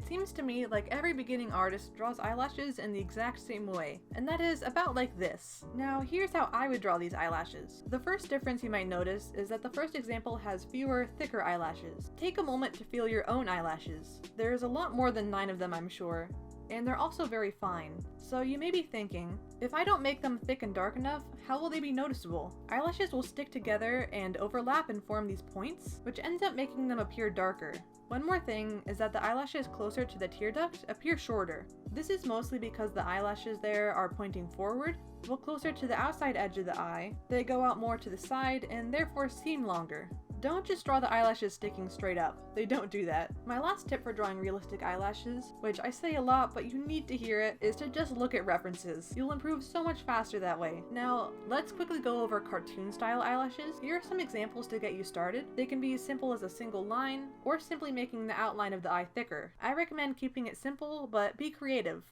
It seems to me like every beginning artist draws eyelashes in the exact same way, and that is about like this. Now here's how I would draw these eyelashes. The first difference you might notice is that the first example has fewer, thicker eyelashes. Take a moment to feel your own eyelashes. There's a lot more than 9 of them, I'm sure, and they're also very fine. So you may be thinking, if I don't make them thick and dark enough, how will they be noticeable? Eyelashes will stick together and overlap and form these points, which ends up making them appear darker. One more thing is that the eyelashes closer to the tear duct appear shorter. This is mostly because the eyelashes there are pointing forward, while closer to the outside edge of the eye, they go out more to the side and therefore seem longer. Don't just draw the eyelashes sticking straight up. They don't do that. My last tip for drawing realistic eyelashes, which I say a lot but you need to hear it, is to just look at references. You'll improve so much faster that way. Now, let's quickly go over cartoon style eyelashes. Here are some examples to get you started. They can be as simple as a single line, or simply making the outline of the eye thicker. I recommend keeping it simple, but be creative.